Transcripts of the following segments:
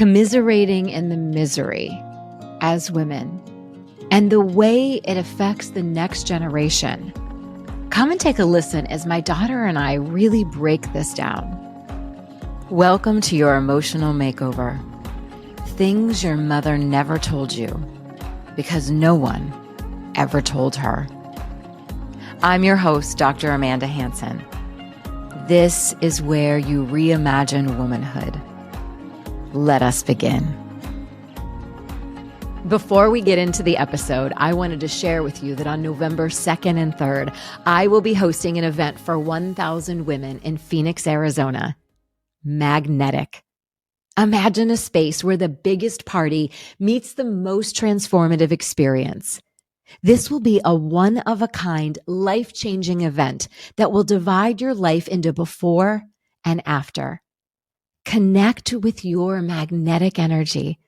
commiserating in the misery as women and the way it affects the next generation. Come and take a listen as my daughter and I really break this down. Welcome to your emotional makeover. Things your mother never told you because no one ever told her. I'm your host, Dr. Amanda Hansen. This is where you reimagine womanhood. Let us begin. Before we get into the episode, I wanted to share with you that on November 2nd and 3rd, I will be hosting an event for 1,000 women in Phoenix, Arizona. Magnetic. Imagine a space where the biggest party meets the most transformative experience. This will be a one-of-a-kind, life-changing event that will divide your life into before and after. Connect with your magnetic energy.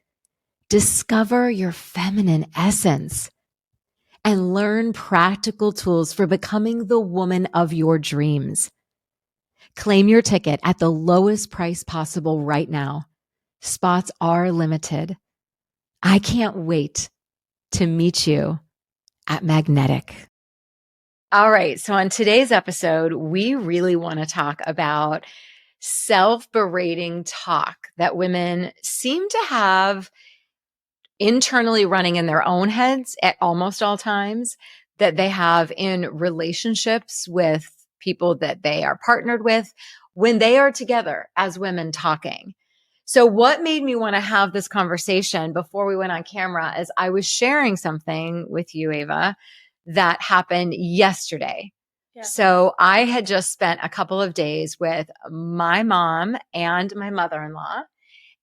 Discover your feminine essence. And learn practical tools for becoming the woman of your dreams. Claim your ticket at the lowest price possible right now. Spots are limited. I can't wait to meet you at Magnetic. All right. So on today's episode, we really want to talk about self-berating talk that women seem to have internally running in their own heads at almost all times, that they have in relationships with people that they are partnered with when they are together as women talking. So what made me want to have this conversation before we went on camera is I was sharing something with you, Ava, that happened yesterday. Yeah. So I had just spent a couple of days with my mom and my mother-in-law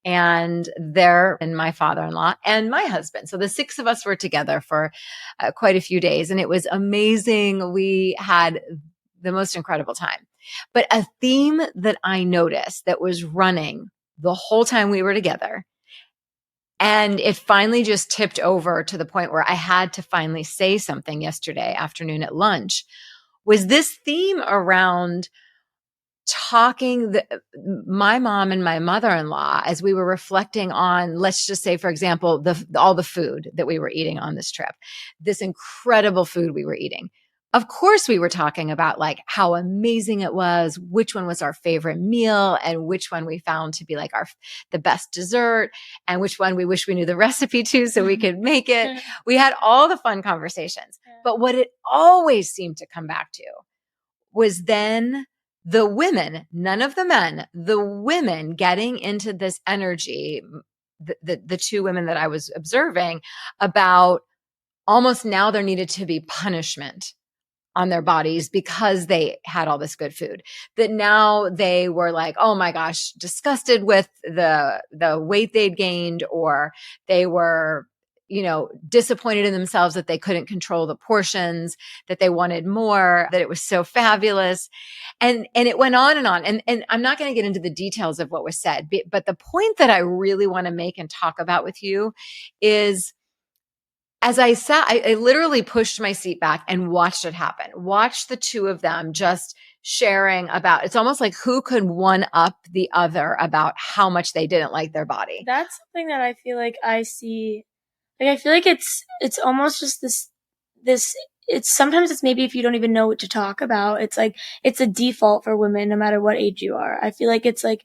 and my father-in-law and my husband. So the six of us were together for quite a few days, and it was amazing. We had the most incredible time. But a theme that I noticed that was running the whole time we were together, and it finally just tipped over to the point where I had to finally say something yesterday afternoon at lunch, was this theme around talking, my mom and my mother-in-law, as we were reflecting on, let's just say, for example, all the food that we were eating on this trip, this incredible food we were eating. Of course, we were talking about like how amazing it was, which one was our favorite meal, and which one we found to be like the best dessert, and which one we wish we knew the recipe to so we could make it. We had all the fun conversations. But what it always seemed to come back to was then the women, none of the men, the women getting into this energy, the two women that I was observing, about almost now there needed to be punishment on their bodies because they had all this good food, that now they were like, oh my gosh, disgusted with the weight they'd gained, or they were, disappointed in themselves that they couldn't control the portions, that they wanted more, that it was so fabulous. And it went on and on. And I'm not going to get into the details of what was said, but the point that I really want to make and talk about with you is, as I sat, I literally pushed my seat back and watched it happen. Watched the two of them just sharing about, it's almost like who could one up the other about how much they didn't like their body. That's something that I feel like I see. Like, I feel like it's almost just sometimes it's maybe if you don't even know what to talk about, it's like, it's a default for women, no matter what age you are. I feel like it's like,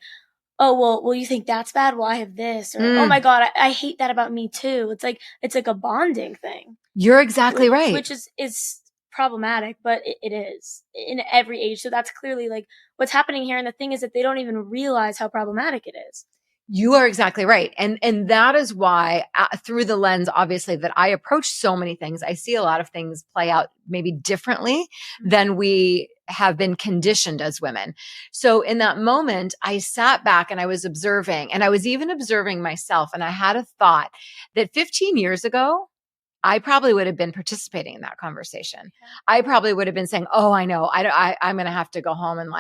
oh, well, you think that's bad? Well, I have this. Or, oh my God, I hate that about me too. It's like a bonding thing. You're exactly right. Which is problematic, but it is in every age. So that's clearly like what's happening here. And the thing is that they don't even realize how problematic it is. You are exactly right. And that is why through the lens, obviously, that I approach so many things, I see a lot of things play out maybe differently than we have been conditioned as women. So in that moment, I sat back and I was observing, and I was even observing myself. And I had a thought that 15 years ago, I probably would have been participating in that conversation. I probably would have been saying, oh, I know, I'm going to have to go home and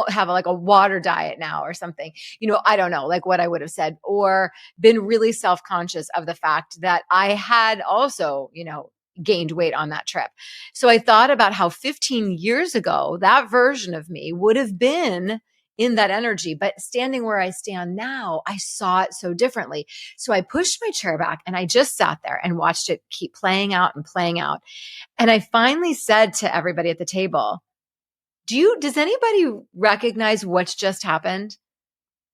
have like a water diet now or something. I don't know, like what I would have said, or been really self-conscious of the fact that I had also, gained weight on that trip. So I thought about how 15 years ago, that version of me would have been in that energy. But standing where I stand now, I saw it so differently. So I pushed my chair back and I just sat there and watched it keep playing out and playing out. And I finally said to everybody at the table, does anybody recognize what's just happened?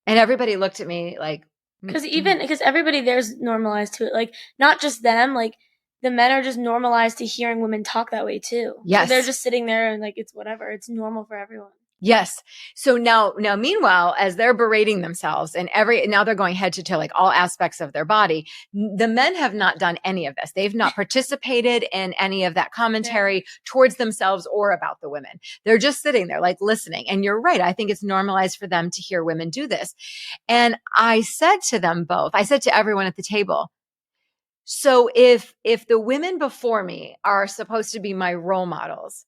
And everybody looked at me like, because everybody there's normalized to it. Like, not just them, like the men are just normalized to hearing women talk that way too. Yes. So they're just sitting there and like, it's whatever. It's normal for everyone. Yes. So now, meanwhile, as they're berating themselves and now they're going head to toe, like all aspects of their body, the men have not done any of this. They've not participated in any of that commentary towards themselves or about the women. They're just sitting there like listening. And you're right. I think it's normalized for them to hear women do this. And I said to them both, I said to everyone at the table, so if the women before me are supposed to be my role models,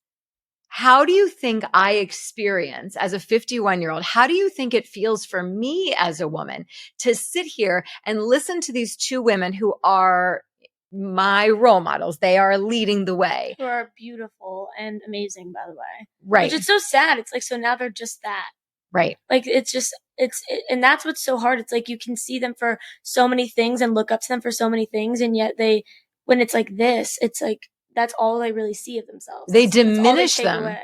how do you think I experience as a 51-year-old? How do you think it feels for me as a woman to sit here and listen to these two women who are my role models? They are leading the way. Who are beautiful and amazing, by the way. Right. Which is so sad. It's like, so now they're just that. Right. Like, and that's what's so hard. It's like, you can see them for so many things and look up to them for so many things. And yet when it's like this, it's like, that's all they really see of themselves. They diminish them.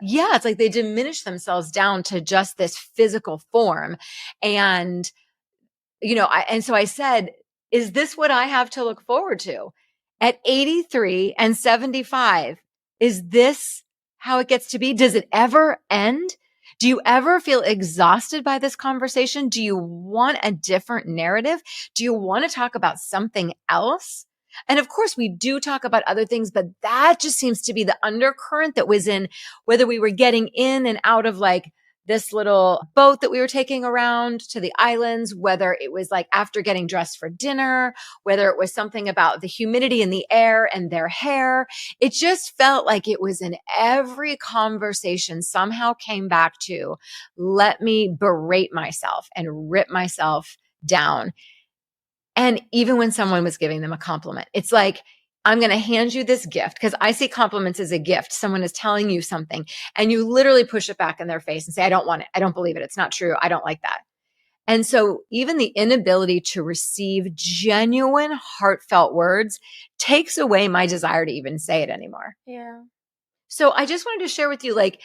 Yeah. It's like they diminish themselves down to just this physical form. And, so I said, is this what I have to look forward to? At 83 and 75, is this how it gets to be? Does it ever end? Do you ever feel exhausted by this conversation? Do you want a different narrative? Do you want to talk about something else? And of course, we do talk about other things, but that just seems to be the undercurrent that was in whether we were getting in and out of like this little boat that we were taking around to the islands, whether it was like after getting dressed for dinner, whether it was something about the humidity in the air and their hair. It just felt like it was in every conversation somehow came back to, let me berate myself and rip myself down. And even when someone was giving them a compliment, it's like, I'm going to hand you this gift because I see compliments as a gift. Someone is telling you something and you literally push it back in their face and say, I don't want it. I don't believe it. It's not true. I don't like that. And so even the inability to receive genuine, heartfelt words takes away my desire to even say it anymore. Yeah. So I just wanted to share with you, like,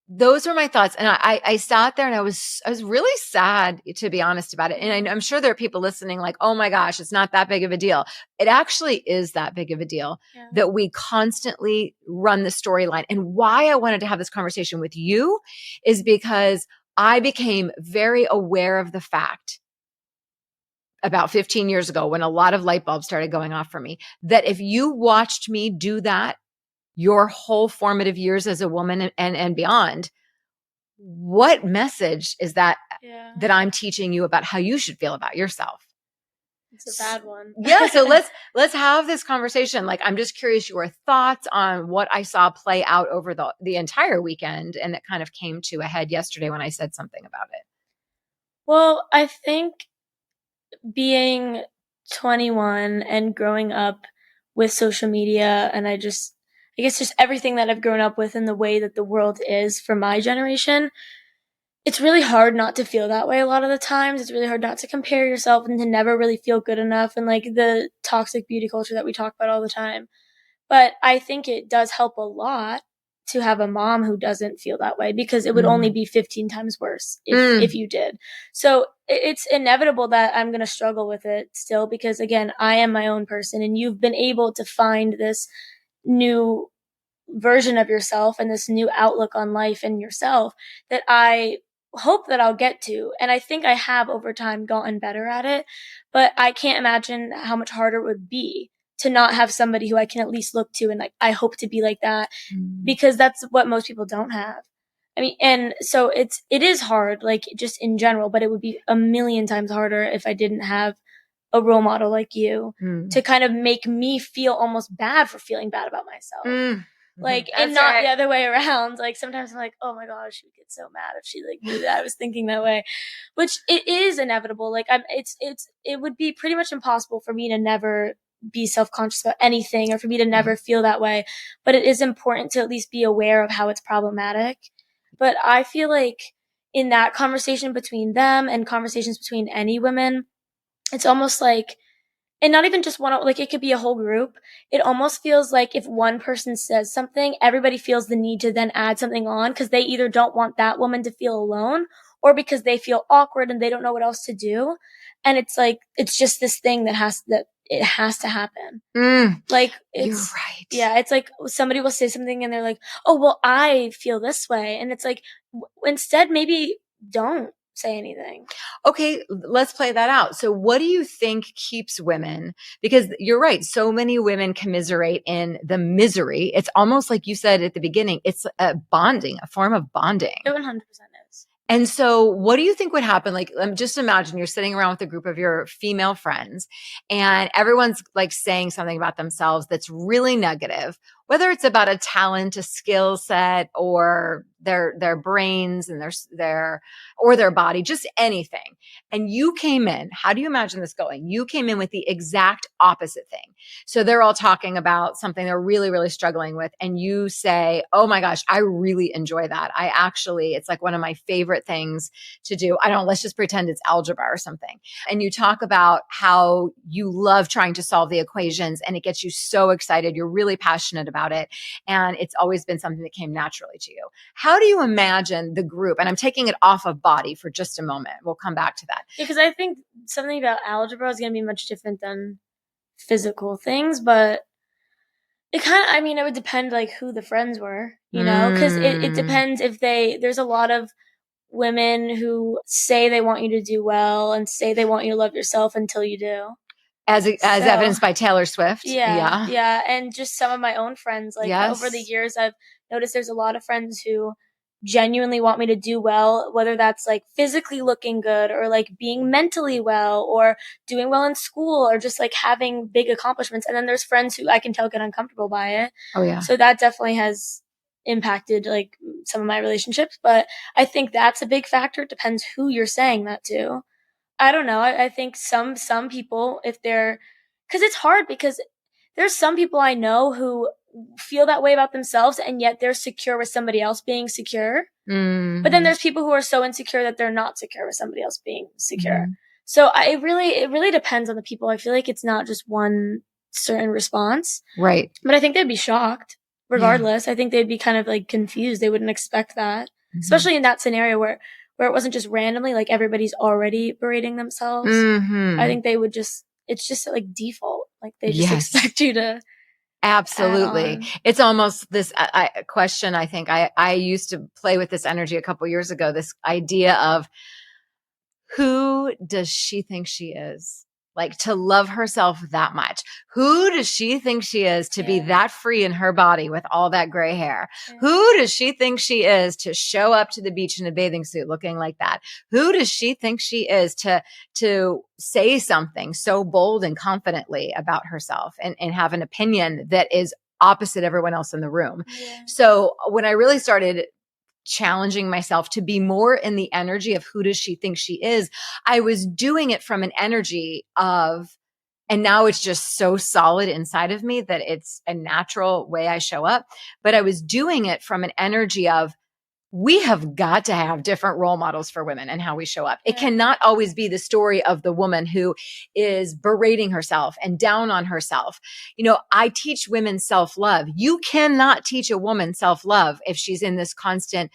those were my thoughts. And I sat there and I was really sad, to be honest about it. And I'm sure there are people listening like, oh my gosh, it's not that big of a deal. It actually is that big of a deal that we constantly run the storyline. And why I wanted to have this conversation with you is because I became very aware of the fact about 15 years ago when a lot of light bulbs started going off for me, that if you watched me do that your whole formative years as a woman and beyond, what message is that I'm teaching you about how you should feel about yourself? It's a bad one. So let's have this conversation. Like, I'm just curious your thoughts on what I saw play out over the entire weekend, and that kind of came to a head yesterday when I said something about it. Well, I think being 21 and growing up with social media, and I guess just everything that I've grown up with and the way that the world is for my generation, it's really hard not to feel that way a lot of the times. It's really hard not to compare yourself and to never really feel good enough, and like the toxic beauty culture that we talk about all the time. But I think it does help a lot to have a mom who doesn't feel that way, because it would only be 15 times worse if you did. So it's inevitable that I'm going to struggle with it still, because again, I am my own person, and you've been able to find this new version of yourself and this new outlook on life and yourself that I hope that I'll get to. And I think I have over time gotten better at it, but I can't imagine how much harder it would be to not have somebody who I can at least look to and like, I hope to be like that, because that's what most people don't have. I mean, and so it is hard, like just in general, but it would be a million times harder if I didn't have a role model like you to kind of make me feel almost bad for feeling bad about myself. Like, and not the other way around. Like, sometimes I'm like, oh my gosh, she would get so mad if she like knew that I was thinking that way, which it is inevitable. Like, it would be pretty much impossible for me to never be self-conscious about anything, or for me to never feel that way. But it is important to at least be aware of how it's problematic. But I feel like in that conversation between them and conversations between any women, it's almost like, and not even just one, like it could be a whole group. It almost feels like if one person says something, everybody feels the need to then add something on because they either don't want that woman to feel alone or because they feel awkward and they don't know what else to do. And it's like, it's just this thing that it has to happen. Like, you're right. Yeah. It's like somebody will say something and they're like, oh, well, I feel this way. And it's like, instead, maybe don't say anything. Okay, let's play that out. So what do you think keeps women? Because you're right. So many women commiserate in the misery. It's almost like you said at the beginning, it's a form of bonding. It 100% is. And so what do you think would happen? Like, just imagine you're sitting around with a group of your female friends and everyone's like saying something about themselves that's really negative, whether it's about a talent, a skill set, or their brains and their body, just anything. And you came in, how do you imagine this going? You came in with the exact opposite thing. So they're all talking about something they're really, really struggling with. And you say, oh my gosh, I really enjoy that. It's like one of my favorite things to do. I don't know, let's just pretend it's algebra or something. And you talk about how you love trying to solve the equations and it gets you so excited. You're really passionate about it. And it's always been something that came naturally to you. How do you imagine the group? And I'm taking it off of body for just a moment. We'll come back to that. Yeah, because I think something about algebra is going to be much different than physical things, but it would depend like who the friends were, because it depends if there's a lot of women who say they want you to do well and say they want you to love yourself until you do. As evidenced by Taylor Swift. Yeah. And just some of my own friends, like over the years, I've noticed there's a lot of friends who genuinely want me to do well, whether that's like physically looking good or like being mentally well or doing well in school or just like having big accomplishments. And then there's friends who I can tell get uncomfortable by it. Oh yeah. So that definitely has impacted like some of my relationships, but I think that's a big factor. It depends who you're saying that to. I don't know. I think some people, if they're, because it's hard because there's some people I know who feel that way about themselves and yet they're secure with somebody else being secure. Mm-hmm. But then there's people who are so insecure that they're not secure with somebody else being secure. Mm-hmm. So it really depends on the people. I feel like it's not just one certain response. Right. But I think they'd be shocked regardless. Yeah. I think they'd be kind of like confused. They wouldn't expect that, especially in that scenario where it wasn't just randomly, like everybody's already berating themselves. Mm-hmm. I think they would it's just like default. Like they just expect you to. Absolutely. It's almost this question. I think I used to play with this energy a couple years ago, this idea of who does she think she is? Like to love herself that much. Who does she think she is to be that free in her body with all that gray hair? Yeah. Who does she think she is to show up to the beach in a bathing suit looking like that? Who does she think she is to say something so bold and confidently about herself and have an opinion that is opposite everyone else in the room? Yeah. So when I really started challenging myself to be more in the energy of who does she think she is, I was doing it from an energy of, and now it's just so solid inside of me that it's a natural way I show up. But I was doing it from an energy of, we have got to have different role models for women and how we show up. It cannot always be the story of the woman who is berating herself and down on herself. I teach women self-love. You cannot teach a woman self-love if she's in this constant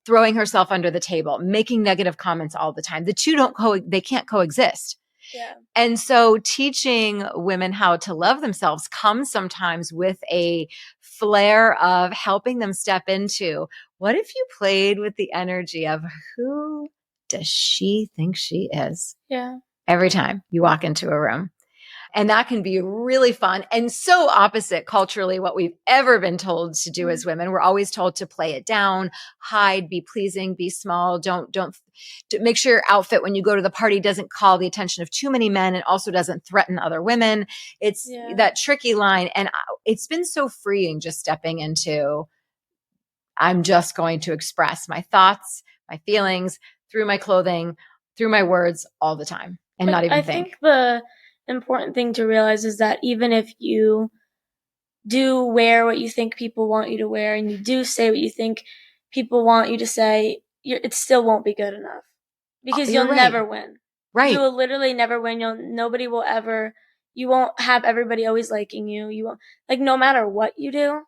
throwing herself under the table, making negative comments all the time. The two they can't coexist. Yeah. And so teaching women how to love themselves comes sometimes with a flair of helping them step into, what if you played with the energy of who does she think she is? Yeah. Every time you walk into a room. And that can be really fun and so opposite culturally what we've ever been told to do as women. We're always told to play it down, hide, be pleasing, be small. Don't make sure your outfit when you go to the party doesn't call the attention of too many men and also doesn't threaten other women. It's that tricky line. And it's been so freeing just stepping into, I'm just going to express my thoughts, my feelings through my clothing, through my words all the time and not even think. I think the important thing to realize is that even if you do wear what you think people want you to wear and you do say what you think people want you to say, it still won't be good enough because You're you'll right. never win. Right. You will literally never win. Nobody will ever, you won't have everybody always liking you. You won't, like, no matter what you do,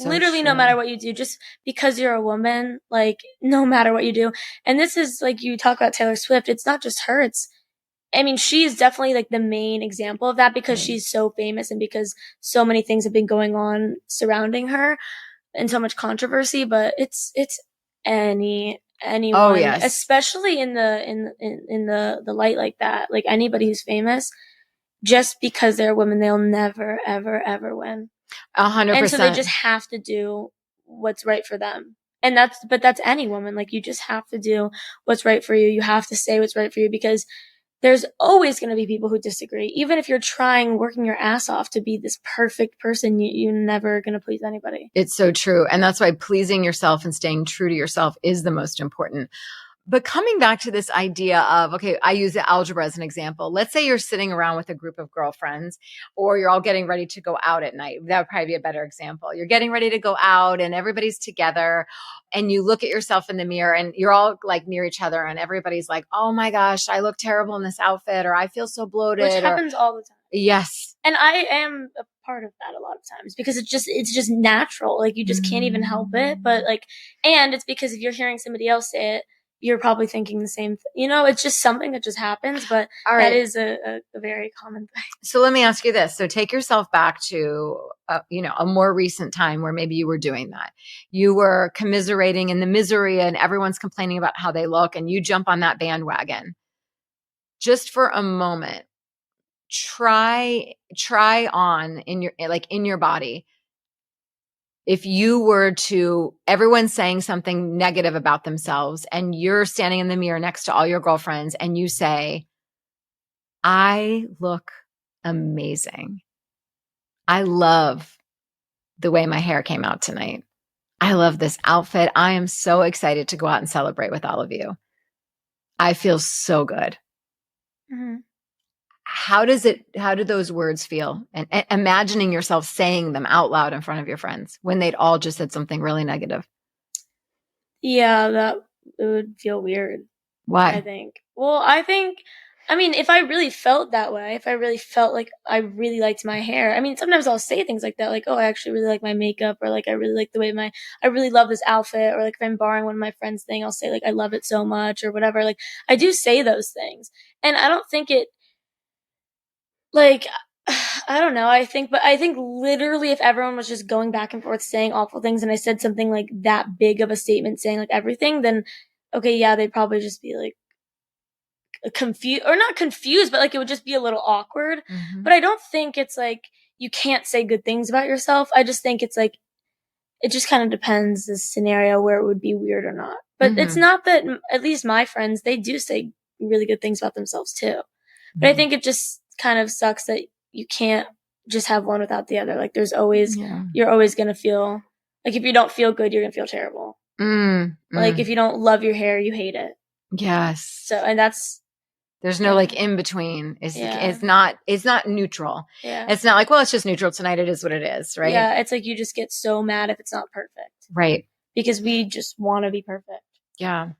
literally no matter what you do, just because you're a woman, like, no matter what you do. And this is, like, you talk about Taylor Swift, it's not just her, I mean, she's definitely like the main example of that because she's so famous and because so many things have been going on surrounding her and so much controversy, but it's anyone, Oh, yes. especially in the light like that, like anybody who's famous, just because they're a woman, they'll never, ever, ever win. 100%. And so they just have to do what's right for them. And that's any woman. Like, you just have to do what's right for you. You have to say what's right for you because there's always going to be people who disagree. Even if you're trying, working your ass off to be this perfect person, you're never going to please anybody. It's so true. And that's why pleasing yourself and staying true to yourself is the most important. But coming back to this idea of, okay, I use the algebra as an example. Let's say you're sitting around with a group of girlfriends, or you're all getting ready to go out at night. That would probably be a better example. You're getting ready to go out and everybody's together and you look at yourself in the mirror and you're all like near each other and everybody's like, oh my gosh, I look terrible in this outfit, or I feel so bloated. Which happens all the time. Yes. And I am a part of that a lot of times because it's just natural. Like, you just can't even help it. But like, and it's because if you're hearing somebody else say it, you're probably thinking the same thing. You know, it's just something that just happens, but that is a very common thing. So let me ask you this. So take yourself back to, a more recent time where maybe you were doing that. You were commiserating in the misery and everyone's complaining about how they look and you jump on that bandwagon. Just for a moment, try on in your body. If you were to, everyone's saying something negative about themselves and you're standing in the mirror next to all your girlfriends and you say, I look amazing. I love the way my hair came out tonight. I love this outfit. I am so excited to go out and celebrate with all of you. I feel so good. Mm-hmm. How do those words feel? And imagining yourself saying them out loud in front of your friends when they'd all just said something really negative. Yeah, it would feel weird. Why? I mean, if I really felt that way, if I really felt like I really liked my hair, I mean, sometimes I'll say things like that, like, oh, I actually really like my makeup, or like, I really like the way I really love this outfit, or like, if I'm borrowing one of my friends' thing, I'll say like, I love it so much, or whatever. Like, I do say those things. And I don't think it, like, I don't know. I think literally if everyone was just going back and forth saying awful things and I said something like that big of a statement saying like everything, then okay, yeah, they'd probably just be like, confused, or not confused, but like it would just be a little awkward. Mm-hmm. But I don't think it's like you can't say good things about yourself. I just think it's like, it just kind of depends the scenario where it would be weird or not. But it's not that, at least my friends, they do say really good things about themselves too. But I think it just kind of sucks that you can't just have one without the other. Like, there's always, you're always going to feel like, if you don't feel good, you're going to feel terrible. Like, if you don't love your hair, you hate it. Yes. So, and there's no like in between. It's not neutral. Yeah. It's not like, well, it's just neutral tonight. It is what it is, right? Yeah. It's like you just get so mad if it's not perfect. Right. Because we just want to be perfect. Yeah.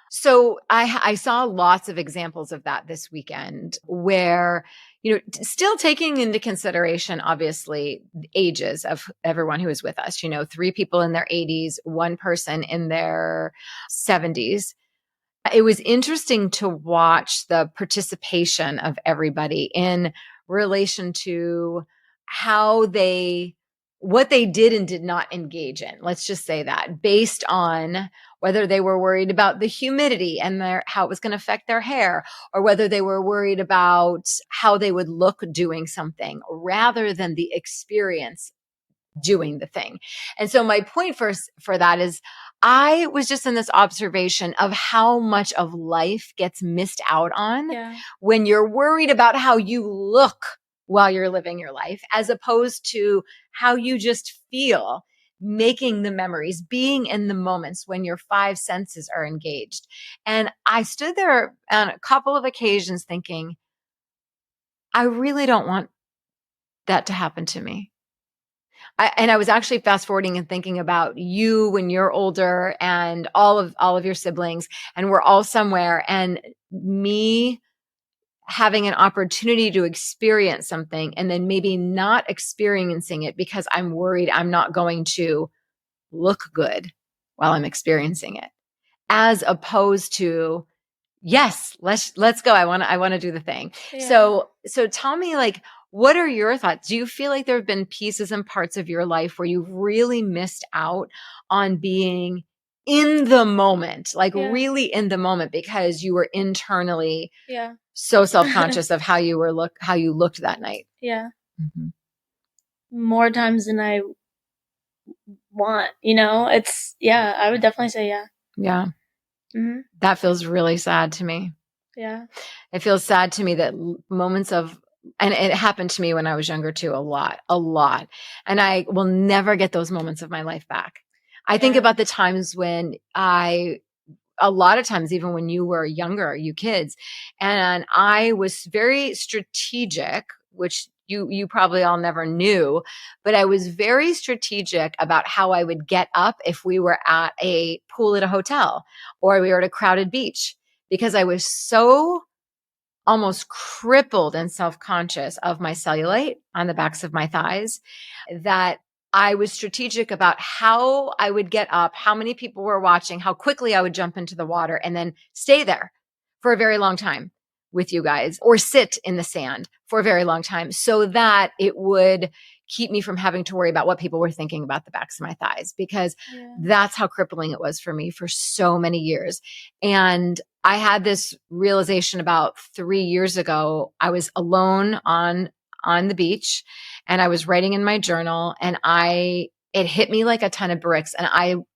So I saw lots of examples of that this weekend where, still taking into consideration, obviously, ages of everyone who is with us, 3 people in their 80s, 1 person in their 70s. It was interesting to watch the participation of everybody in relation to what they did and did not engage in. Let's just say that, based on whether they were worried about the humidity and how it was going to affect their hair, or whether they were worried about how they would look doing something rather than the experience doing the thing. And so my point for that is, I was just in this observation of how much of life gets missed out on when you're worried about how you look while you're living your life, as opposed to how you just feel, making the memories, being in the moments when your 5 senses are engaged. And I stood there on a couple of occasions thinking, I really don't want that to happen to me. and I was actually fast forwarding and thinking about you when you're older and all of your siblings, and we're all somewhere, and me having an opportunity to experience something and then maybe not experiencing it because I'm worried I'm not going to look good while I'm experiencing it, as opposed to, yes, let's go. I want to do the thing. Yeah. So tell me, like, what are your thoughts? Do you feel like there have been pieces and parts of your life where you've really missed out on being in the moment, like Yeah. really in the moment, because you were internally Yeah. so self-conscious of how you looked that night? Yeah. Mm-hmm. More times than I want, you know? It's, yeah, I would definitely say yeah. Yeah. Mm-hmm. That feels really sad to me. Yeah. It feels sad to me that moments of, and it happened to me when I was younger too, a lot. And I will never get those moments of my life back. I think Yeah. about the times when a lot of times, even when you were younger, you kids, and I was very strategic, which you probably all never knew, but I was very strategic about how I would get up if we were at a pool at a hotel or we were at a crowded beach, because I was so almost crippled and self-conscious of my cellulite on the backs of my thighs that I was strategic about how I would get up, how many people were watching, how quickly I would jump into the water and then stay there for a very long time with you guys, or sit in the sand for a very long time, so that it would keep me from having to worry about what people were thinking about the backs of my thighs, because that's how crippling it was for me for so many years. And I had this realization about 3 years ago. I was alone on the beach and I was writing in my journal, and it hit me like a ton of bricks, and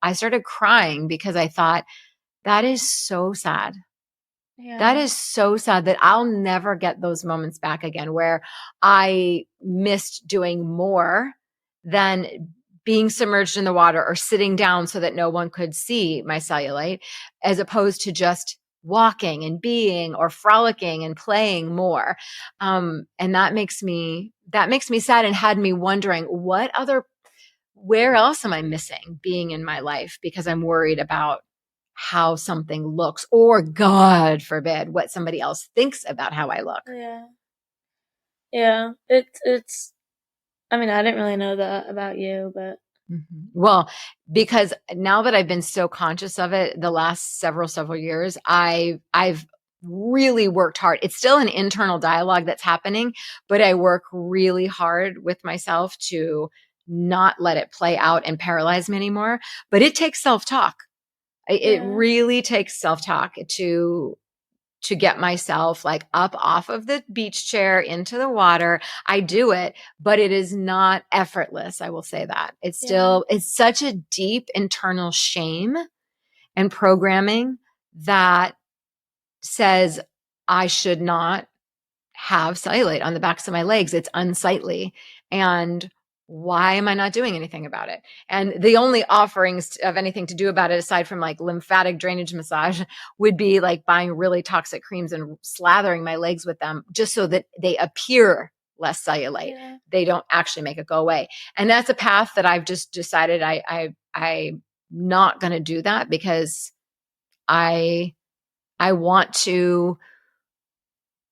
I started crying because I thought, that is so sad. Yeah. That is so sad that I'll never get those moments back again, where I missed doing more than being submerged in the water or sitting down so that no one could see my cellulite, as opposed to just walking and being or frolicking and playing more. And that makes me sad, and had me wondering where else am I missing being in my life because I'm worried about how something looks, or God forbid, what somebody else thinks about how I look. Yeah. Yeah. It's, I mean, I didn't really know that about you, but. Mm-hmm. Well, because now that I've been so conscious of it the last several years, I've really worked hard. It's still an internal dialogue that's happening, but I work really hard with myself to not let it play out and paralyze me anymore. But it takes self-talk. It really takes self-talk to get myself like up off of the beach chair into the water. I do it, but it is not effortless. I will say that. It's such a deep internal shame and programming that says I should not have cellulite on the backs of my legs. It's unsightly. And why am I not doing anything about it? And the only offerings of anything to do about it, aside from like lymphatic drainage massage, would be like buying really toxic creams and slathering my legs with them just so that they appear less cellulite. Yeah. They don't actually make it go away. And that's a path that I've just decided I'm not going to do that, because I want to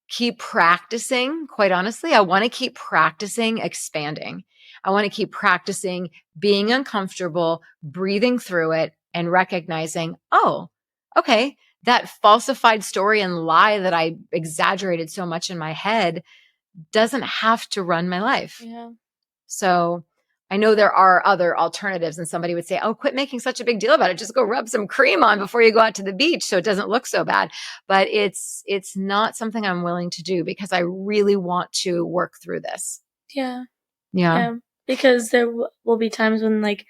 keep practicing. Quite honestly, I want to keep practicing expanding. I want to keep practicing being uncomfortable, breathing through it, and recognizing, oh, okay, that falsified story and lie that I exaggerated so much in my head doesn't have to run my life. Yeah. So I know there are other alternatives, and somebody would say, oh, quit making such a big deal about it. Just go rub some cream on before you go out to the beach so it doesn't look so bad. But it's not something I'm willing to do, because I really want to work through this. Yeah. Yeah. Because there will be times when like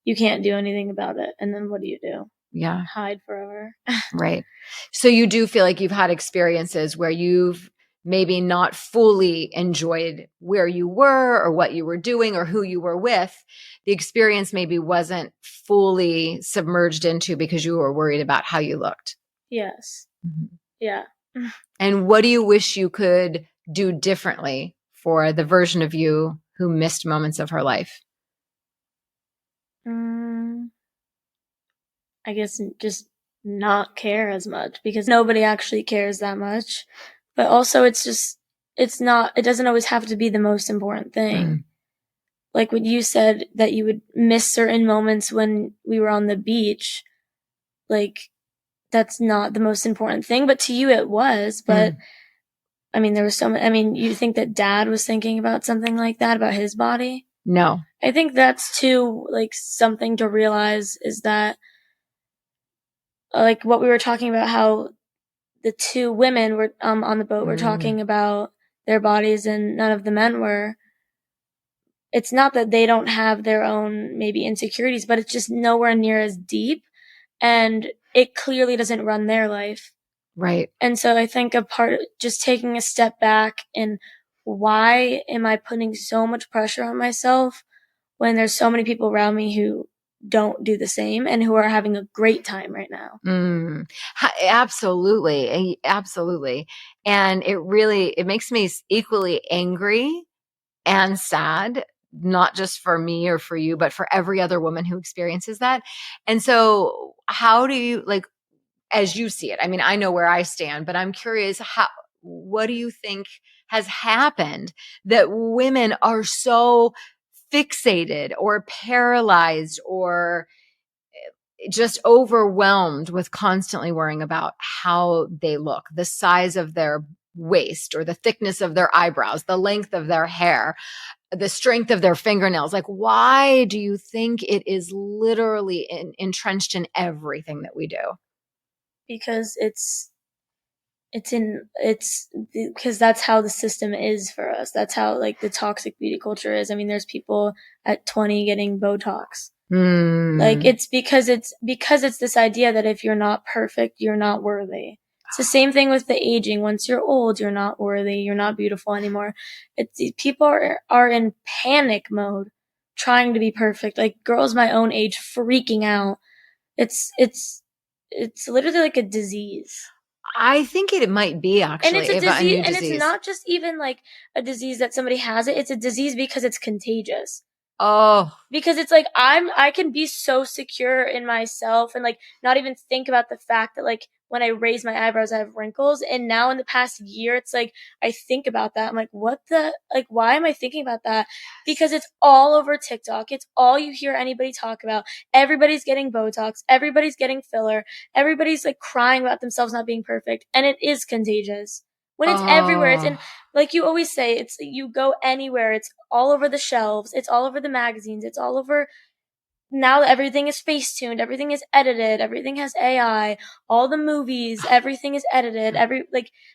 you can't do anything about it. And then what do you do? Yeah. Hide forever. Right. So you do feel like you've had experiences where you've maybe not fully enjoyed where you were or what you were doing or who you were with. The experience maybe wasn't fully submerged into because you were worried about how you looked. Yes. Mm-hmm. Yeah. And what do you wish you could do differently for the version of you who missed moments of her life? I guess just not care as much, because nobody actually cares that much. But also it doesn't always have to be the most important thing. Like what you said, that you would miss certain moments when we were on the beach. Like, that's not the most important thing, but to you it was. But I mean, there was you think that Dad was thinking about something like that, about his body? No. I think that's too, like, something to realize, is that, like what we were talking about, how the two women were on the boat were talking about their bodies and none of the men were. It's not that they don't have their own maybe insecurities, but it's just nowhere near as deep, and it clearly doesn't run their life. Right. And so I think a part of just taking a step back, and why am I putting so much pressure on myself when there's so many people around me who don't do the same and who are having a great time right now? Absolutely. Absolutely. And it makes me equally angry and sad, not just for me or for you, but for every other woman who experiences that. And so how do you, like, as you see it, I mean, I know where I stand, but I'm curious, what do you think has happened that women are so fixated or paralyzed or just overwhelmed with constantly worrying about how they look, the size of their waist or the thickness of their eyebrows, the length of their hair, the strength of their fingernails? Like, why do you think it is literally entrenched in everything that we do? Because because that's how the system is for us. That's how, like, the toxic beauty culture is. I mean, there's people at 20 getting Botox. Like, it's because it's this idea that if you're not perfect, you're not worthy. It's the same thing with the aging. Once you're old, you're not worthy. You're not beautiful anymore. People are in panic mode, trying to be perfect. Like, girls my own age freaking out. It's literally like a disease. I think it might be, actually, and it's a disease, a new and disease. It's not just even like a disease that somebody has it. It's a disease because it's contagious. Oh, Because it's like, I can be so secure in myself and, like, not even think about the fact that, like, when I raise my eyebrows, I have wrinkles. And now in the past year, it's like, I think about that. I'm like, why am I thinking about that? Because it's all over TikTok. It's all you hear anybody talk about. Everybody's getting Botox. Everybody's getting filler. Everybody's, like, crying about themselves not being perfect. And it is contagious. When it's everywhere, it's in, like you always say, it's, you go anywhere, it's all over the shelves, it's all over the magazines, it's all over. Now that everything is face-tuned, everything is edited, everything has AI, all the movies, everything is edited,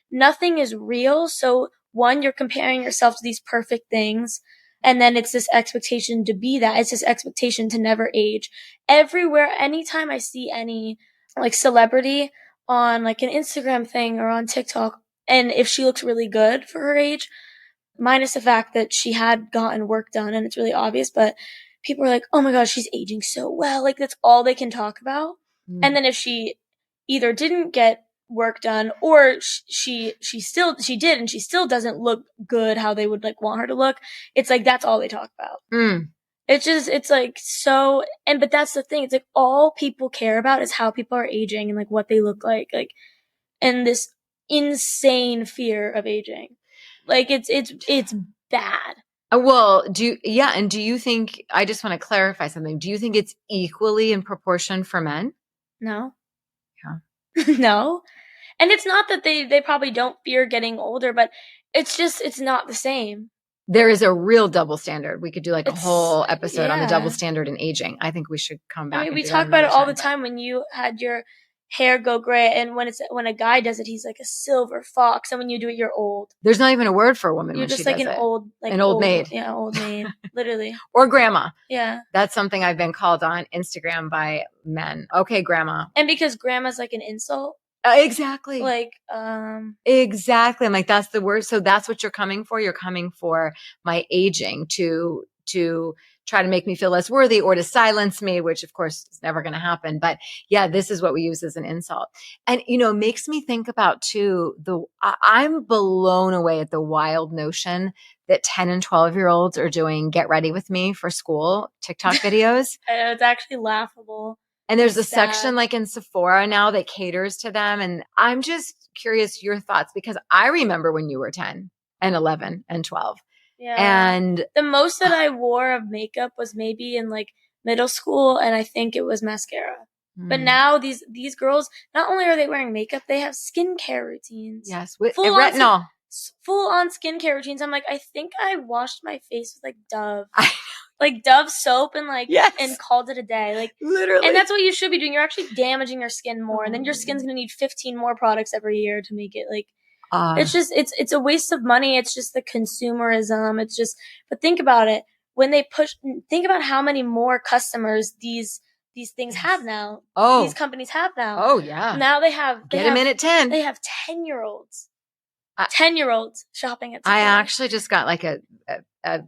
nothing is real. So one, you're comparing yourself to these perfect things, and then it's this expectation to be that. It's this expectation to never age. Everywhere, anytime I see any, like, celebrity on, like, an Instagram thing or on TikTok, and if she looks really good for her age, minus the fact that she had gotten work done and it's really obvious, but people are like, oh my gosh, she's aging so well. Like, that's all they can talk about. And then if she either didn't get work done, or she did and she still doesn't look good how they would, like, want her to look, it's like, that's all they talk about. It's like, so, but that's the thing. It's like, all people care about is how people are aging and, like, what they look like, and this insane fear of aging. Like, it's bad. Well, and do you think, I just want to clarify something. Do you think it's equally in proportion for men? No. Yeah. No. And it's not that they probably don't fear getting older, but it's just, it's not the same. There is a real double standard. We could do, like, a whole episode on the double standard in aging. I think we should come back. I mean, we talk about it all the time. When you had your hair go gray, and when a guy does it, he's like a silver fox, and when you do it, you're old. There's not even a word for a woman. You're when just she like does an it. old, like an old maid. Yeah, old maid, literally. Or grandma. Yeah. That's something I've been called on Instagram by men. Okay, grandma. And because grandma's like an insult. Exactly. Like, exactly. I'm like, that's the word. So that's what you're coming for. You're coming for my aging to to try to make me feel less worthy or to silence me, which of course is never going to happen. But yeah, this is what we use as an insult. And, it makes me think about too, I'm blown away at the wild notion that 10 and 12-year-olds are doing get ready with me for school TikTok videos. It's actually laughable. And there's a section like in Sephora now that caters to them. And I'm just curious your thoughts, because I remember when you were 10 and 11 and 12. Yeah. And the most that I wore of makeup was maybe in like middle school, and I think it was mascara. But now these girls, not only are they wearing makeup, they have skincare routines. Yes, with retinol. Full on skincare routines. I'm like, I think I washed my face with like Dove. Like Dove soap and and called it a day. Like literally. And that's what you should be doing. You're actually damaging your skin more. And then your skin's going to need 15 more products every year to make it it's just, it's a waste of money. It's just the consumerism. It's just, but think about it. When they think about how many more customers these things have now. Oh. These companies have now. Oh, yeah. Now they have. Get them in at 10. They have 10-year-olds. 10-year-olds shopping at Sephora. I actually just got like a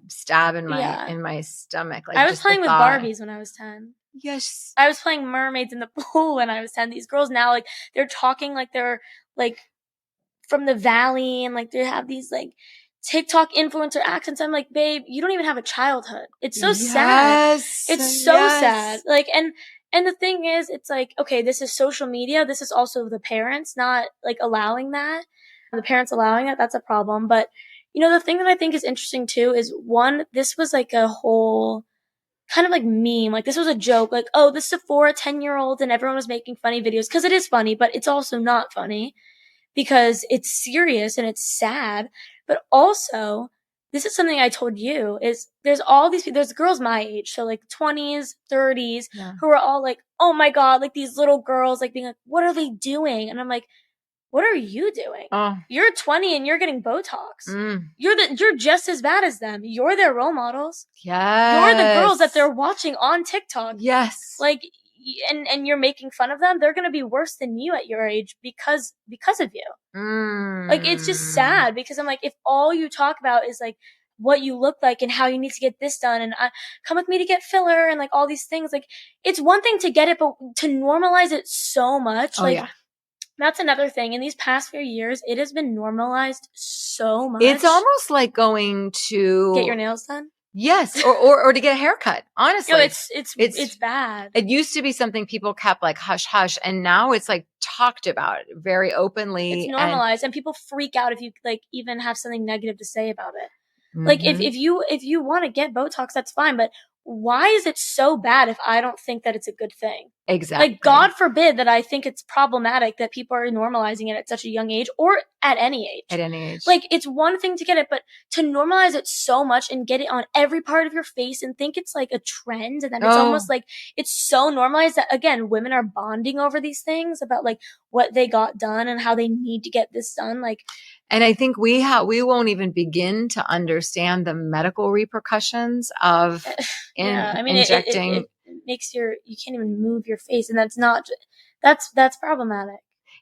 stab in my stomach. Like I was playing with Barbies when I was 10. Yes. I was playing mermaids in the pool when I was 10. These girls now, like, they're talking like they're like from the valley, and like they have these like TikTok influencer accents. I'm like, babe, you don't even have a childhood. It's so sad. It's so sad. Like, and the thing is, it's like, okay, this is social media. This is also the parents not like allowing that. The parents allowing that, that's a problem. But, the thing that I think is interesting too is, one, this was like a whole kind of like meme. Like, this was a joke. Like, oh, this Sephora 10-year-old, and everyone was making funny videos. Cause it is funny, but it's also not funny because it's serious and it's sad. But also, this is something I told you, is there's all these people, there's girls my age, so like 20s, 30s, who are all like, oh my God, like these little girls, like being like, what are they doing? And I'm like, what are you doing? Oh. You're 20 and you're getting Botox. You're just as bad as them. You're their role models. Yes. You're the girls that they're watching on TikTok. Yes. Like, and you're making fun of them. They're going to be worse than you at your age because of you. Like, it's just sad, because I'm like, if all you talk about is like what you look like and how you need to get this done, and come with me to get filler and like all these things, like, it's one thing to get it, but to normalize it so much, that's another thing. In these past few years, it has been normalized so much. It's almost like going to get your nails done. Yes, or to get a haircut. Honestly, it's bad. It used to be something people kept like hush hush, and now it's like talked about very openly. It's normalized, and people freak out if you like even have something negative to say about it. Like, if you want to get Botox, that's fine, but why is it so bad if I don't think that it's a good thing? Exactly. Like, God forbid that I think it's problematic that people are normalizing it at such a young age, or at any age. At any age. Like, it's one thing to get it, but to normalize it so much and get it on every part of your face and think it's like a trend, and then it's almost like it's so normalized that, again, women are bonding over these things about like what they got done and how they need to get this done. Like, and I think we won't even begin to understand the medical repercussions of injecting. It makes you can't even move your face, and that's problematic.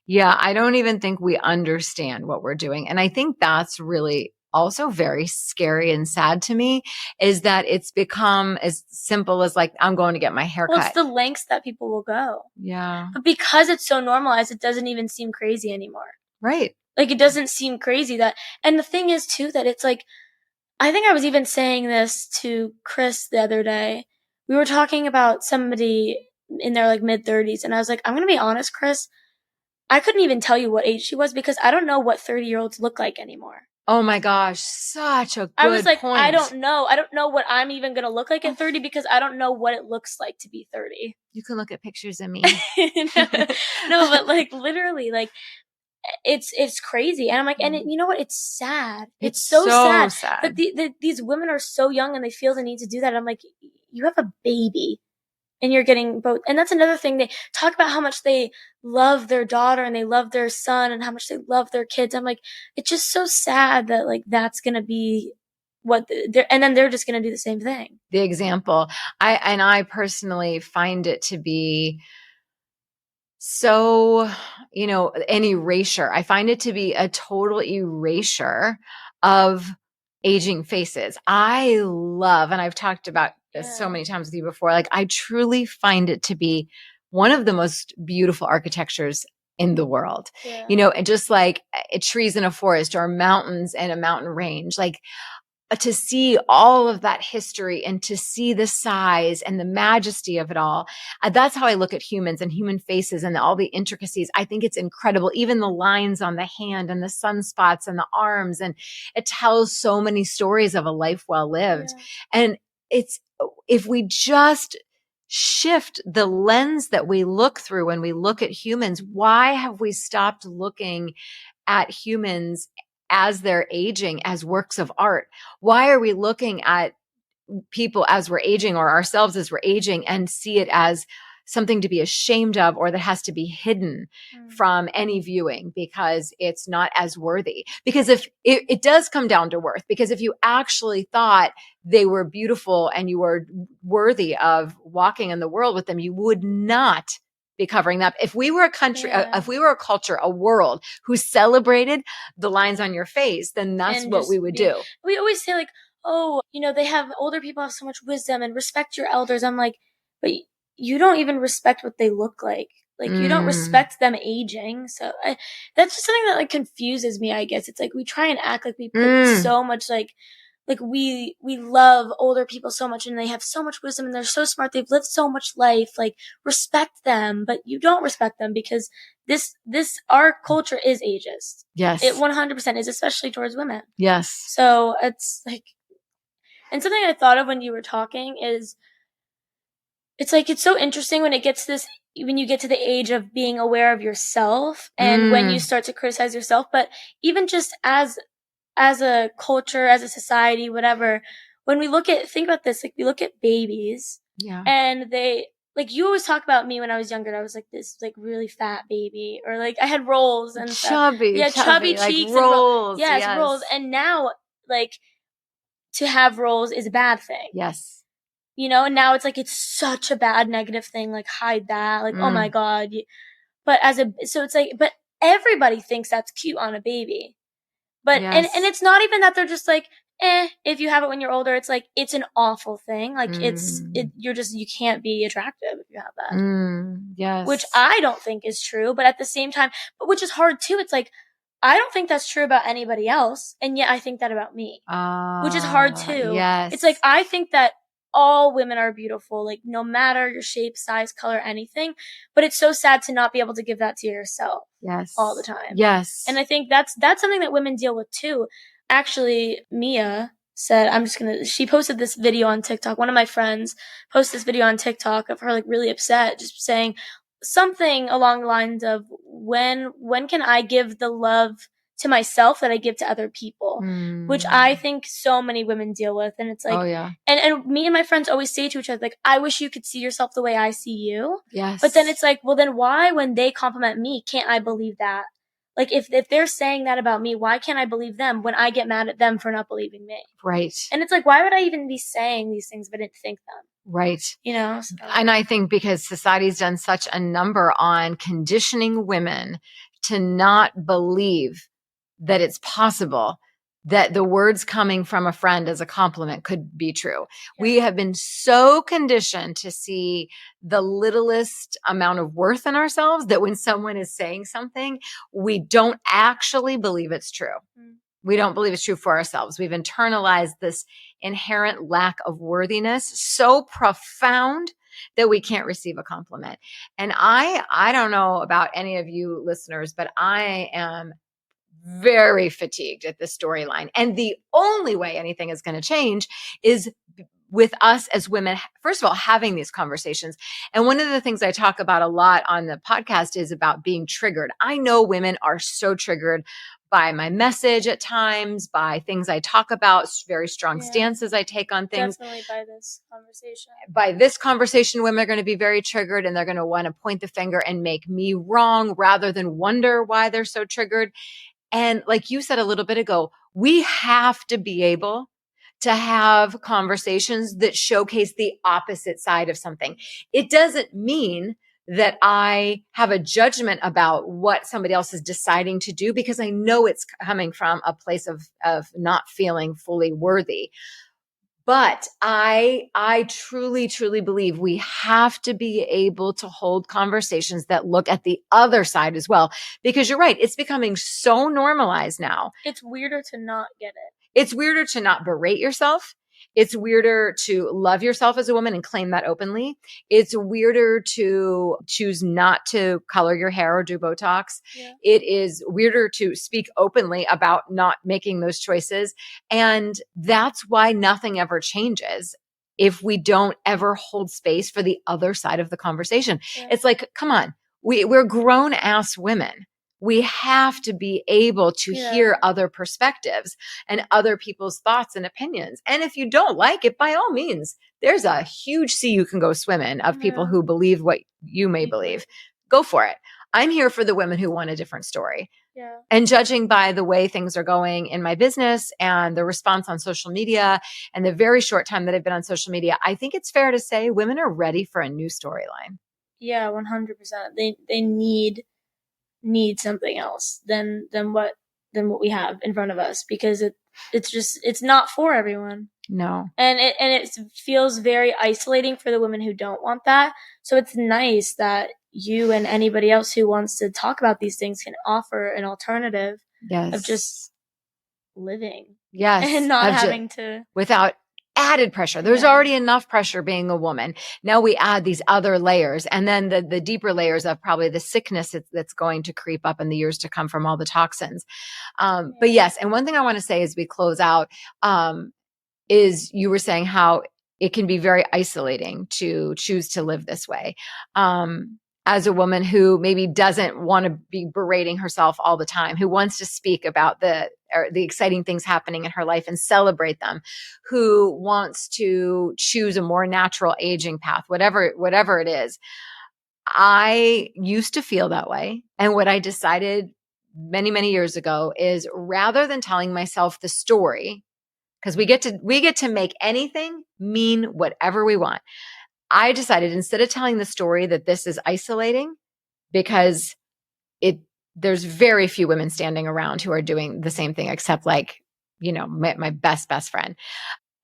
Yeah, I don't even think we understand what we're doing. And I think that's really also very scary and sad to me, is that it's become as simple as like, I'm going to get my hair cut. Well, it's the lengths that people will go. Yeah. But because it's so normalized, it doesn't even seem crazy anymore. Right. Like, it doesn't seem crazy that, and the thing is too, that it's like, I think I was even saying this to Chris the other day. We were talking about somebody in their like mid-30s, and I was like, I'm going to be honest, Chris, I couldn't even tell you what age she was, because I don't know what 30-year-olds look like anymore. Oh my gosh, such a good I was like, point. I don't know what I'm even going to look like at 30, because I don't know what it looks like to be 30. You can look at pictures of me. No, but like literally, like, it's crazy. And I'm like, and you know what? It's sad. It's so sad that these women are so young and they feel the need to do that. I'm like, you have a baby and you're getting both. And that's another thing. They talk about how much they love their daughter and they love their son and how much they love their kids. I'm like, it's just so sad that like that's going to be what and then they're just going to do the same thing. The example. I personally find it to be so, an erasure. I find it to be a total erasure of aging faces. I love, and I've talked about this so many times with you before, like I truly find it to be one of the most beautiful architectures in the world, you know, and just like trees in a forest or mountains and a mountain range, like to see all of that history and to see the size and the majesty of it all. That's how I look at humans and human faces and all the intricacies. I think it's incredible. Even the lines on the hand and the sunspots and the arms. And it tells so many stories of a life well lived. And it's, if we just shift the lens that we look through when we look at humans, why have we stopped looking at humans as they're aging as works of art? Why are we looking at people as we're aging or ourselves as we're aging and see it as something to be ashamed of or that has to be hidden from any viewing because it's not as worthy? Because if it does come down to worth, because if you actually thought they were beautiful and you were worthy of walking in the world with them, you would not be covering that. If we were a country, if we were a culture, a world who celebrated the lines on your face, then that's and what we would do. We always say like, oh, you know, older people have so much wisdom and respect your elders. I'm like, but you don't even respect what they look like. Like you don't respect them aging. So that's just something that like confuses me, I guess. It's like we try and act like we put so much like we love older people so much and they have so much wisdom and they're so smart. They've lived so much life. Like respect them, but you don't respect them because our culture is ageist. Yes. It 100% is, especially towards women. Yes. So it's like, and something I thought of when you were talking is it's like, it's so interesting when you get to the age of being aware of yourself and when you start to criticize yourself, but even just as a culture, as a society, whatever, when we think about this, like we look at babies and like you always talk about me when I was younger. I was like this like really fat baby, or like I had rolls and chubby, stuff. Chubby like cheeks, rolls. And yes, rolls. And now like to have rolls is a bad thing. Yes. You know, and now it's like it's such a bad negative thing. Like hide that. Like oh my god. But so it's like, but everybody thinks that's cute on a baby. But, and it's not even that they're just like, if you have it when you're older, it's like, it's an awful thing. Like you can't be attractive if you have that. Yes. Which I don't think is true, but at the same time, which is hard too. It's like, I don't think that's true about anybody else. And yet I think that about me, which is hard too. Yes. It's like, I think that all women are beautiful, like no matter your shape, size, color, anything. But it's so sad to not be able to give that to yourself. Yes. All the time. Yes. And I think that's something that women deal with too. Actually, Mia said, she posted this video on TikTok. One of my friends posted this video on TikTok of her like really upset, just saying something along the lines of when can I give the love to myself that I give to other people, which I think so many women deal with. And it's like, and me and my friends always say to each other, like, I wish you could see yourself the way I see you. Yes. But then it's like, well, then why, when they compliment me, can't I believe that? Like, if they're saying that about me, why can't I believe them when I get mad at them for not believing me? Right. And it's like, why would I even be saying these things if I didn't think them? Right. You know? So. And I think because society's done such a number on conditioning women to not believe that it's possible that the words coming from a friend as a compliment could be true. Yeah. We have been so conditioned to see the littlest amount of worth in ourselves that when someone is saying something, we don't actually believe it's true. We don't believe it's true for ourselves. We've internalized this inherent lack of worthiness so profound that we can't receive a compliment. And I don't know about any of you listeners, but I am very fatigued at this storyline. And the only way anything is going to change is with us as women, first of all, having these conversations. And one of the things I talk about a lot on the podcast is about being triggered. I know women are so triggered by my message at times, by things I talk about, very strong stances I take on things. Definitely by this conversation. By this conversation, women are going to be very triggered and they're going to want to point the finger and make me wrong rather than wonder why they're so triggered. And like you said a little bit ago, we have to be able to have conversations that showcase the opposite side of something. It doesn't mean that I have a judgment about what somebody else is deciding to do, because I know it's coming from a place of not feeling fully worthy. But I truly, truly believe we have to be able to hold conversations that look at the other side as well, because you're right. It's becoming so normalized now. It's weirder to not get it. It's weirder to not berate yourself. It's weirder to love yourself as a woman and claim that openly. It's weirder to choose not to color your hair or do Botox. Yeah. It is weirder to speak openly about not making those choices. And that's why nothing ever changes if we don't ever hold space for the other side of the conversation. Yeah. It's like, come on, we're grown ass women. We have to be able to hear other perspectives and other people's thoughts and opinions. And if you don't like it, by all means, there's a huge sea you can go swim in of people who believe what you may believe. Go for it. I'm here for the women who want a different story. Yeah. And judging by the way things are going in my business and the response on social media and the very short time that I've been on social media, I think it's fair to say women are ready for a new storyline. Yeah, 100%. They need something else than what we have in front of us, because it's not for everyone. No. And it feels very isolating for the women who don't want that. So it's nice that you and anybody else who wants to talk about these things can offer an alternative of just living. Yes. And not having to without added pressure. There's already enough pressure being a woman. Now we add these other layers, and then the deeper layers of probably the sickness that's going to creep up in the years to come from all the toxins. But yes, and one thing I want to say as we close out is you were saying how it can be very isolating to choose to live this way. As a woman who maybe doesn't want to be berating herself all the time, who wants to speak about the exciting things happening in her life and celebrate them, who wants to choose a more natural aging path, whatever it is. I used to feel that way. And what I decided many, many years ago is, rather than telling myself the story, because we get to make anything mean whatever we want. I decided, instead of telling the story that this is isolating, because there's very few women standing around who are doing the same thing, except my best friend.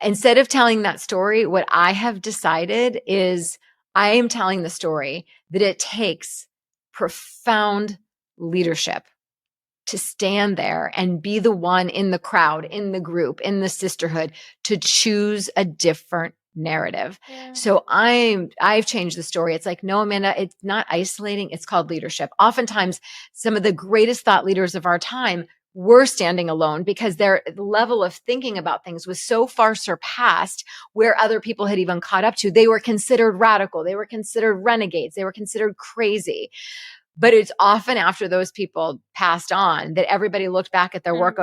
Instead of telling that story, what I have decided is I am telling the story that it takes profound leadership to stand there and be the one in the crowd, in the group, in the sisterhood, to choose a different narrative. Yeah. So I've changed the story. It's like, no, Amanda, it's not isolating. It's called leadership. Oftentimes, some of the greatest thought leaders of our time were standing alone because their level of thinking about things was so far surpassed where other people had even caught up to. They were considered radical. They were considered renegades. They were considered crazy. But it's often after those people passed on that everybody looked back at their work.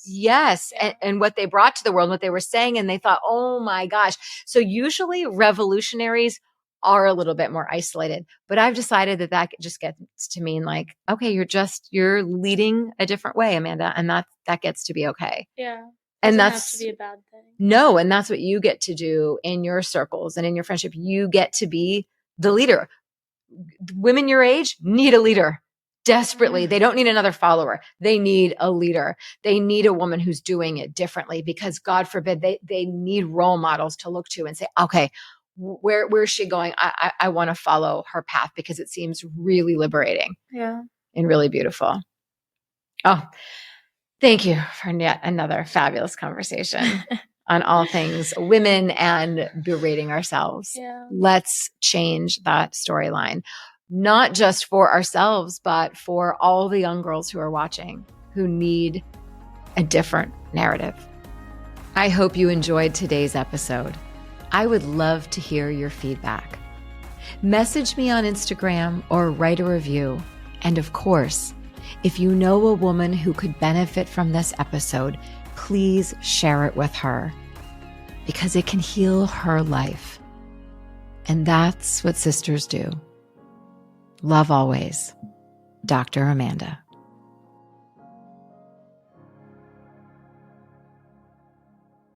Yes. Yeah. And what they brought to the world, what they were saying, and they thought, oh my gosh. So usually revolutionaries are a little bit more isolated, but I've decided that just gets to mean like, okay, you're leading a different way, Amanda. And that gets to be okay. Yeah. And that's have to be a bad thing. No. And that's what you get to do in your circles and in your friendship. You get to be the leader. Women your age need a leader desperately. They don't need another follower. They need a leader. They need a woman who's doing it differently, because God forbid they need role models to look to and say, okay, where's she going? I want to follow her path, because it seems really liberating. Yeah. And really beautiful. Oh, thank you for yet another fabulous conversation on all things women and berating ourselves. Yeah. Let's change that storyline, not just for ourselves, but for all the young girls who are watching who need a different narrative. I hope you enjoyed today's episode. I would love to hear your feedback. Message me on Instagram or write a review. And of course, if you know a woman who could benefit from this episode, please share it with her, because it can heal her life. And that's what sisters do. Love always, Dr. Amanda.